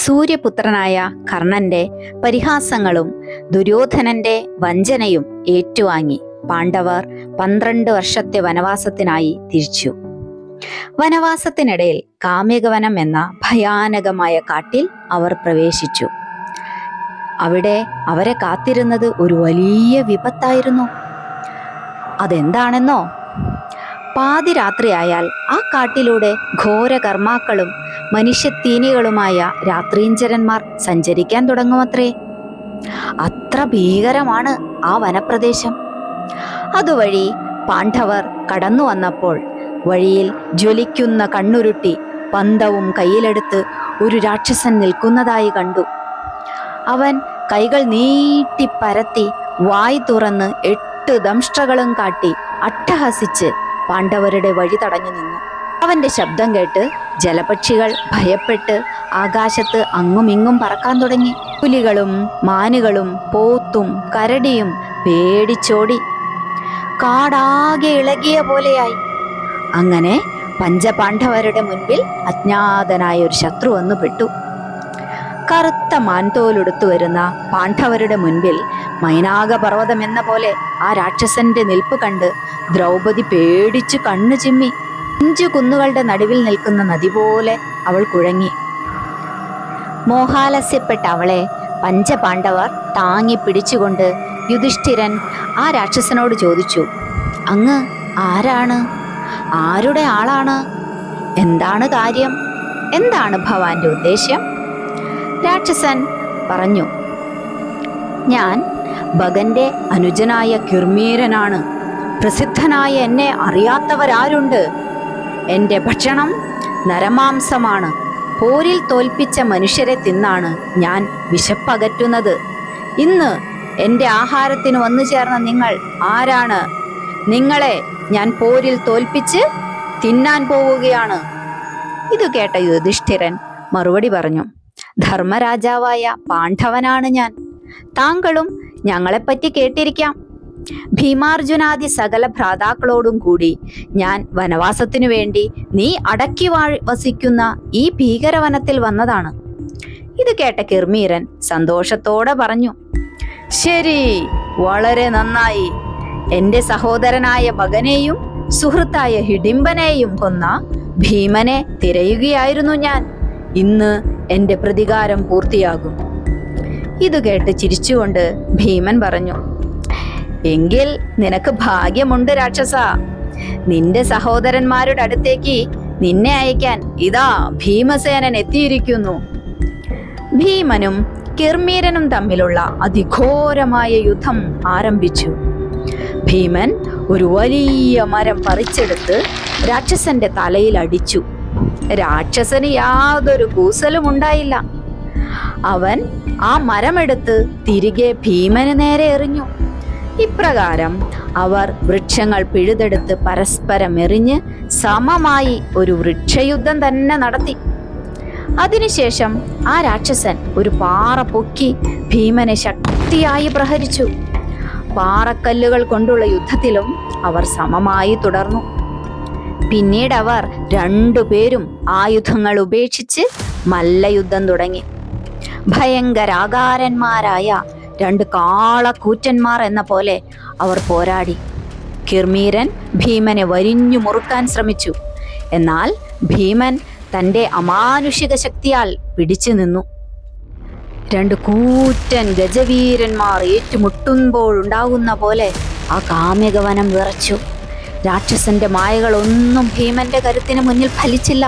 സൂര്യപുത്രനായ കർണന്റെ പരിഹാസങ്ങളും ദുര്യോധനന്റെ വഞ്ചനയും ഏറ്റുവാങ്ങി പാണ്ഡവർ 12 വർഷത്തെ വനവാസത്തിനായി തിരിച്ചു. വനവാസത്തിനിടയിൽ കാമ്യകവനം എന്ന ഭയാനകമായ കാട്ടിൽ അവർ പ്രവേശിച്ചു. അവിടെ അവരെ കാത്തിരുന്നത് ഒരു വലിയ വിപത്തായിരുന്നു. അതെന്താണെന്നോ? പാതിരാത്രിയായാൽ ആ കാട്ടിലൂടെ ഘോരകർമാക്കളും മനുഷ്യത്തീനികളുമായ രാത്രീഞ്ചരന്മാർ സഞ്ചരിക്കാൻ തുടങ്ങുമത്രേ. അത്ര ഭീകരമാണ് ആ വനപ്രദേശം. അതുവഴി പാണ്ഡവർ കടന്നു വന്നപ്പോൾ വഴിയിൽ ജ്വലിക്കുന്ന കണ്ണുരുട്ടി പന്തവും കയ്യിലെടുത്ത് ഒരു രാക്ഷസൻ നിൽക്കുന്നതായി കണ്ടു. അവൻ കൈകൾ നീട്ടി പരത്തി വായ് തുറന്ന് 8 ദംഷ്ട്രകളും കാട്ടി അട്ടഹസിച്ച് പാണ്ഡവരുടെ വഴി തടഞ്ഞു നിന്നു. അവന്റെ ശബ്ദം കേട്ട് ജലപക്ഷികൾ ഭയപ്പെട്ട് ആകാശത്ത് അങ്ങുമിങ്ങും പറക്കാൻ തുടങ്ങി. പുലികളും മാനുകളും പോത്തും കരടിയും പേടിച്ചോടി. കാടാകെ ഇളകിയ പോലെയായി. അങ്ങനെ പഞ്ചപാണ്ഡവരുടെ മുൻപിൽ അജ്ഞാതനായ ഒരു ശത്രു വന്നു പെട്ടു. കറുത്ത മാൻതോലെടുത്തു വരുന്ന പാണ്ഡവരുടെ മുൻപിൽ മൈനാകപർവ്വതം എന്ന പോലെ ആ രാക്ഷസന്റെ നിൽപ്പ് കണ്ട് ദ്രൗപദി പേടിച്ചു കണ്ണു ചിമ്മി. 5 കുന്നുകളുടെ നടുവിൽ നിൽക്കുന്ന നദി പോലെ അവൾ കുഴങ്ങി. മോഹാലസ്യപ്പെട്ട അവളെ പഞ്ചപാണ്ഡവർ താങ്ങി പിടിച്ചുകൊണ്ട് യുധിഷ്ഠിരൻ ആ രാക്ഷസനോട് ചോദിച്ചു, അങ്ങ് ആരാണ്? ആരുടെ ആളാണ്? എന്താണ് കാര്യം? എന്താണ് ഭവാന്റെ ഉദ്ദേശ്യം? രാക്ഷസൻ പറഞ്ഞു, ഞാൻ ഭഗന്റെ അനുജനായ കിർമീരനാണ്. പ്രസിദ്ധനായ എന്നെ അറിയാത്തവരാരുണ്ട്? എൻ്റെ ഭക്ഷണം നരമാംസമാണ്. പോരിൽ തോൽപ്പിച്ച മനുഷ്യരെ തിന്നാണ് ഞാൻ വിശപ്പകറ്റുന്നത്. ഇന്ന് എൻ്റെ ആഹാരത്തിന് വന്നു ചേർന്ന നിങ്ങൾ ആരാണ്? നിങ്ങളെ ഞാൻ പോരിൽ തോൽപ്പിച്ച് തിന്നാൻ പോവുകയാണ്. ഇത് കേട്ട യുധിഷ്ഠിരൻ മറുപടി പറഞ്ഞു, ധർമ്മരാജാവായ പാണ്ഡവനാണ് ഞാൻ. താങ്കളും ഞങ്ങളെപ്പറ്റി കേട്ടിരിക്കാം. ഭീമാർജുനാദി സകല ഭ്രാതാക്കളോടും കൂടി ഞാൻ വനവാസത്തിനു വേണ്ടി നീ അടക്കി വസിക്കുന്ന ഈ ഭീകരവനത്തിൽ വന്നതാണ്. ഇത് കേട്ട കിർമീരൻ സന്തോഷത്തോടെ പറഞ്ഞു, ശരി, വളരെ നന്നായി. എന്റെ സഹോദരനായ ഭഗനെയും സുഹൃത്തായ ഹിഡിംബനെയും കൊന്ന ഭീമനെ തിരയുകയായിരുന്നു ഞാൻ. ഇന്ന് എന്റെ പ്രതികാരം പൂർത്തിയാകും. ഇത് കേട്ട് ചിരിച്ചുകൊണ്ട് ഭീമൻ പറഞ്ഞു, എങ്കിൽ നിനക്ക് ഭാഗ്യമുണ്ട് രാക്ഷസ. നിന്റെ സഹോദരന്മാരുടെ അടുത്തേക്ക് നിന്നെ അയക്കാൻ ഇതാ ഭീമസേനൻ എത്തിയിരിക്കുന്നു. ഭീമനും കിർമീരനും തമ്മിലുള്ള അതിഘോരമായ യുദ്ധം ആരംഭിച്ചു. ഭീമൻ ഒരു വലിയ മരം പറിച്ചെടുത്ത് രാക്ഷസന്റെ തലയിൽ അടിച്ചു. രാക്ഷസന് യാതൊരു കൂസലും ഉണ്ടായില്ല. അവൻ ആ മരമെടുത്ത് തിരികെ ഭീമന് നേരെ എറിഞ്ഞു. ഇപ്രകാരം അവർ വൃക്ഷങ്ങൾ പിഴുതെടുത്ത് പരസ്പരം എറിഞ്ഞ് സമമായി ഒരു വൃക്ഷയുദ്ധം തന്നെ നടത്തി. അതിനുശേഷം ആ രാക്ഷസൻ ഒരു പാറ പൊക്കി ഭീമനെ ശക്തിയായി പ്രഹരിച്ചു. പാറക്കല്ലുകൾ കൊണ്ടുള്ള യുദ്ധത്തിലും അവർ സമമായി തുടർന്നു. പിന്നീട് അവർ 2 പേരും ആയുധങ്ങൾ ഉപേക്ഷിച്ച് മല്ലയുദ്ധം തുടങ്ങി. ഭയങ്കരാകാരന്മാരായ 2 കാളക്കൂറ്റന്മാർ എന്ന പോലെ അവർ പോരാടി. കിർമീരൻ ഭീമനെ വരിഞ്ഞു മുറുക്കാൻ ശ്രമിച്ചു. എന്നാൽ ഭീമൻ തൻ്റെ അമാനുഷിക ശക്തിയാൽ പിടിച്ചു നിന്നു. 2 കൂറ്റൻ ഗജവീരന്മാർ ഏറ്റുമുട്ടുമ്പോഴുണ്ടാകുന്ന പോലെ ആ കാമ്യകവനം വിറച്ചു. രാക്ഷസന്റെ മായകളൊന്നും ഭീമന്റെ കരുത്തിന് മുന്നിൽ ഫലിച്ചില്ല.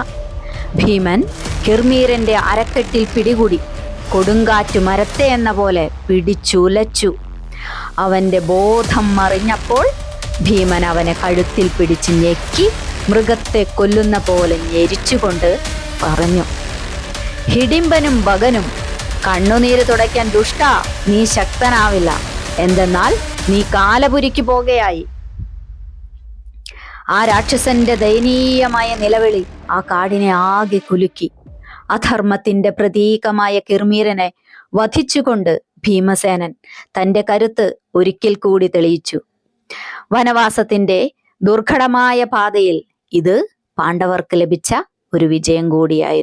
ഭീമൻ കിർമീരന്റെ അരക്കെട്ടിൽ പിടികൂടി കൊടുങ്കാറ്റ് മരത്തെ എന്ന പോലെ പിടിച്ചുലച്ചു. അവന്റെ ബോധം മറിഞ്ഞപ്പോൾ ഭീമൻ അവനെ കഴുത്തിൽ പിടിച്ച് ഞെക്കി മൃഗത്തെ കൊല്ലുന്ന പോലെ ഞെരിച്ചുകൊണ്ട് പറഞ്ഞു, ഹിഡിംബനും ഭഗനും, കണ്ണുനീര് തുടയ്ക്കാൻ ദുഷ്ടാ, നീ ശക്തനാവില്ല. എന്തെന്നാൽ നീ കാലപുരിക്ക് പോകുകയായി. ആ രാക്ഷസന്റെ ദയനീയമായ നിലവിളി ആ കാടിനെ ആകെ കുലുക്കി. അധർമ്മത്തിന്റെ പ്രതീകമായ കിർമീരനെ വധിച്ചുകൊണ്ട് ഭീമസേനൻ തന്റെ കരുത്ത് ഒരിക്കൽ കൂടി തെളിയിച്ചു. വനവാസത്തിന്റെ ദുർഘടമായ പാതയിൽ ഇത് പാണ്ഡവർക്ക് ലഭിച്ച ഒരു വിജയം കൂടിയായിരുന്നു.